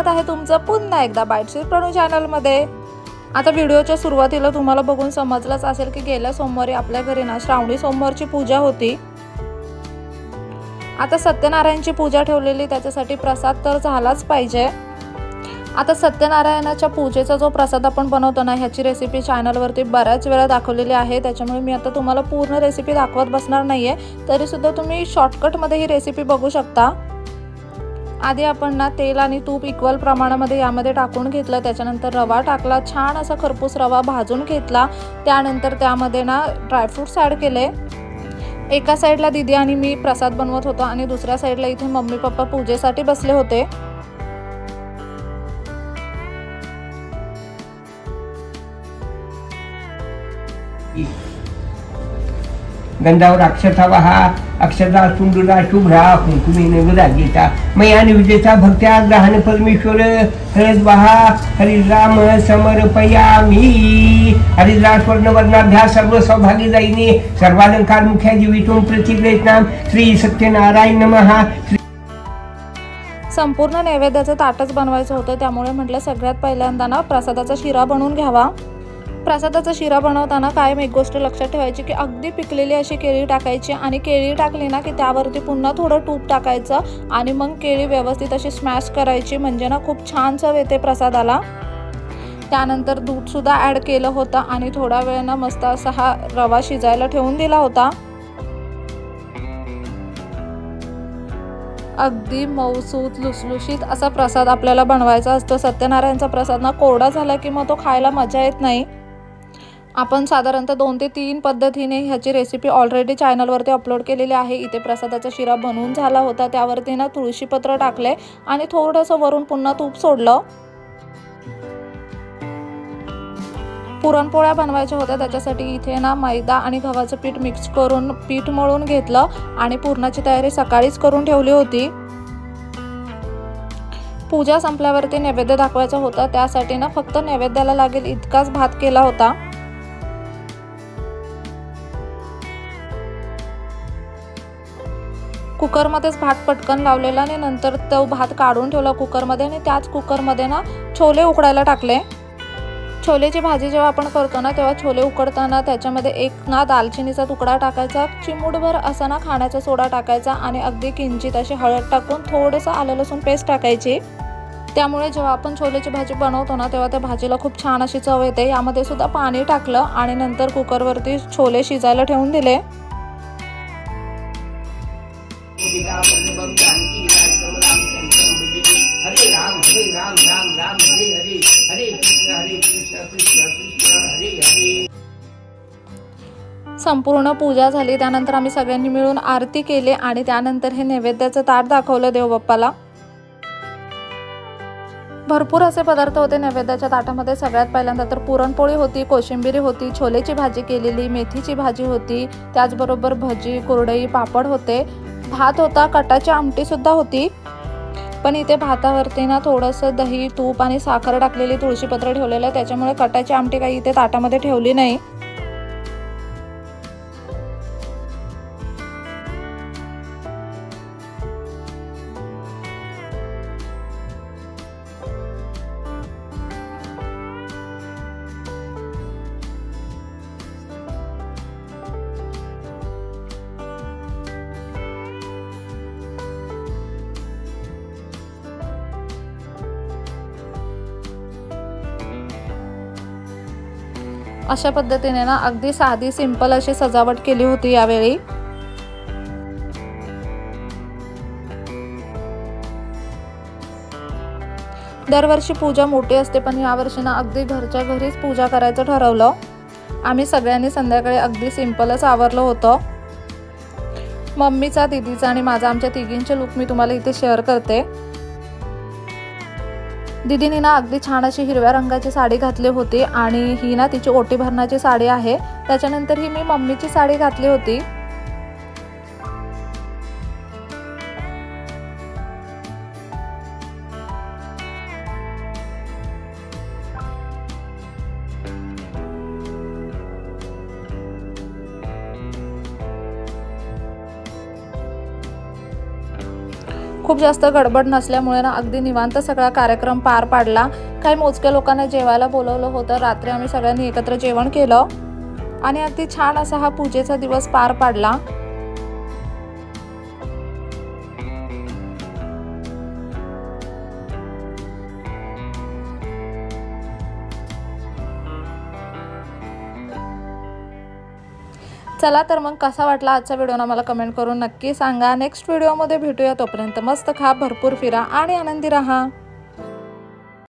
स्वागत आहे तुमचं पुन्हा एकदा बाईट्स विथ प्रणू चॅनलमध्ये। आता व्हिडिओच्या सुरुवातीला तुम्हाला बघून समजलंच असेल की गेल्या सोमवारी आपल्या घरी ना श्रावणी सोमवारची पूजा होती। आता सत्यनारायणची पूजा ठेवलेली, त्याच्यासाठी प्रसाद तर झालाच पाहिजे। आता सत्यनारायणाच्या पूजेचा जो प्रसाद आपण बनवतो ना, ह्याची रेसिपी चॅनलवरती बऱ्याच वेळा दाखवलेली आहे, त्याच्यामुळे मी आता तुम्हाला पूर्ण रेसिपी दाखवत बसणार नाहीये, तरी सुद्धा तुम्ही शॉर्टकटमध्ये ही रेसिपी बघू शकता। आधी आपण ना तेल आणि तूप इक्वल प्रमाणामध्ये यामध्ये टाकून घेतलं, त्याच्यानंतर रवा टाकला, छान असा खरपूस रवा भाजून घेतला। त्यानंतर त्यामध्ये ना ड्रायफ्रुट्स ॲड केले। एका साईडला दीदी आणि मी प्रसाद बनवत होतो आणि दुसऱ्या साईडला इथे मम्मी पप्पा पूजेसाठी बसले होते। गंधावर अक्षता वहा, अक्षता सुंदरा शुभ्रा कुंकुमेन विराजिता, मया निवेदिता भक्त्या ग्रहण परमेश्वर हरद वहा, हरिराम समर्पयामी। हरिद्रा स्वर्णवर्णाभ्यास सर्व सौभाग्यदायिनी सर्वालंकार मुख्या जीवितों प्रतिग्रहणाम श्री सत्यनारायण नमः। संपूर्ण नैवेद्याचं ताटच बनवायचं होतं, त्यामुळे म्हटलं सगळ्यात पहिल्यांदा ना प्रसादाचा शिरा बनवून घ्यावा। प्रसादाचा शिरा बनवताना कायम एक गोष्ट लक्षात ठेवायची की अगदी पिकलेली अशी केळी टाकायची आणि केळी टाकली ना की त्यावरती पुन्हा थोडं तूप टाकायचं आणि मग केळी व्यवस्थित अशी स्मॅश करायची, म्हणजे ना खूप छान चव येते प्रसादाला। त्यानंतर दूध सुद्धा ॲड केलं होतं आणि थोडा वेळ ना मस्त असा हा रवा शिजायला ठेवून दिला होता। अगदी मऊसूत लुसलुशीत असा प्रसाद आपल्याला बनवायचा असतो। सत्यनारायणचा प्रसाद ना कोरडा झाला की मग तो खायला मजा येत नाही। आपण साधारणतः 2 ते 3 पद्धतीने ह्याची रेसिपी ऑलरेडी चॅनलवरती अपलोड केलेली आहे। इथे प्रसादाचा शिरा बनवून झाला होता, त्यावरती ना तुळशीपत्र टाकले आणि थोडंसं वरून पुन्हा तूप सोडलं। पुरणपोळ्या बनवायच्या होत्या, त्याच्यासाठी इथे ना मैदा आणि गव्हाचं पीठ मिक्स करून पीठ मळून घेतलं आणि पुरणाची तयारी सकाळीच करून ठेवली होती। पूजा संपल्यावरती नैवेद्य दाखवायचा होता, त्यासाठी ना फक्त नैवेद्याला लागेल इतकाच भात केला होता। कुकरमध्येच भात पटकन लावलेला आणि नंतर तो भात काढून ठेवला कुकरमध्ये आणि त्याच कुकरमध्ये ना छोले उकडायला टाकले। छोलेची भाजी जेव्हा आपण करतो ना तेव्हा छोले उकडताना त्याच्यामध्ये एक ना दालचिनीचा तुकडा टाकायचा, चिमूटभर असा ना खाण्याचा सोडा टाकायचा आणि अगदी किंचित अशी हळद टाकून थोडंसं आलं लसूण पेस्ट टाकायची। त्यामुळे जेव्हा आपण छोलेची भाजी बनवतो ना तेव्हा त्या भाजीला खूप छान अशी चव येते। यामध्ये सुद्धा पाणी टाकलं आणि नंतर कुकरवरती छोले शिजायला ठेवून दिले। हरे राम राम राम हरे हरे, हरे कृष्ण कृष्ण कृष्ण हरे हरे। संपूर्ण पूजा झाली, त्यानंतर आम्ही सगळ्यांनी मिळून आरती केली आणि त्यानंतर हे नैवेद्याचं ताट दाखवलं देवबाप्पाला। भरपूर असे पदार्थ होते नैवेद्याच्या ताटामध्ये। सगळ्यात पहिल्यांदा तर पुरणपोळी होती, कोशिंबिरी होती, छोलेची भाजी केलेली, मेथीची भाजी होती, त्याचबरोबर भजी, कुरडई, पापड होते, भात होता, कटाची आमटी सुद्धा होती। पण इथे भातावरती ना थोडंसं दही, तूप आणि साखर टाकलेली तुळशीपत्र ठेवलेलं आहे, त्याच्यामुळे कटाची आमटी काही इथे ताटामध्ये ठेवली नाही। अशा पद्धतीने ना अगदी साधी सिंपल अशी सजावट केली होती यावेळी। दरवर्षी पूजा मोठी असते, पण यावर्षी ना अगदी घरच्या घरीच पूजा करायचं ठरवलं। आम्ही सगळ्यांनी संध्याकाळी अगदी सिंपलच आवरलं होतं। मम्मीचा, दीदीचा आणि माझा, आमच्या तिघींचे लुक मी तुम्हाला इथे शेअर करते। दीदीने ना अगदी छान अशी हिरव्या रंगाची साडी घातली होती आणि ही ना तिची ओटी भरण्याची साडी आहे। त्याच्यानंतर ही मी मम्मीची साडी घातली होती। खूप जास्त गडबड नसल्यामुळे ना अगदी निवांत सगळा कार्यक्रम पार पाडला। काही मोजक्या लोकांना जेवायला बोलवलं होतं। रात्री आम्ही सगळ्यांनी एकत्र जेवण केलं आणि अगदी छान असा हा पूजेचा दिवस पार पाडला। चला तर मग कसा वाटला आजचा व्हिडिओ ना मला कमेंट करून नक्की सांगा। नेक्स्ट व्हिडिओमध्ये भेटूया, तोपर्यंत मस्त खा, भरपूर फिरा आणि आनंदी राहा।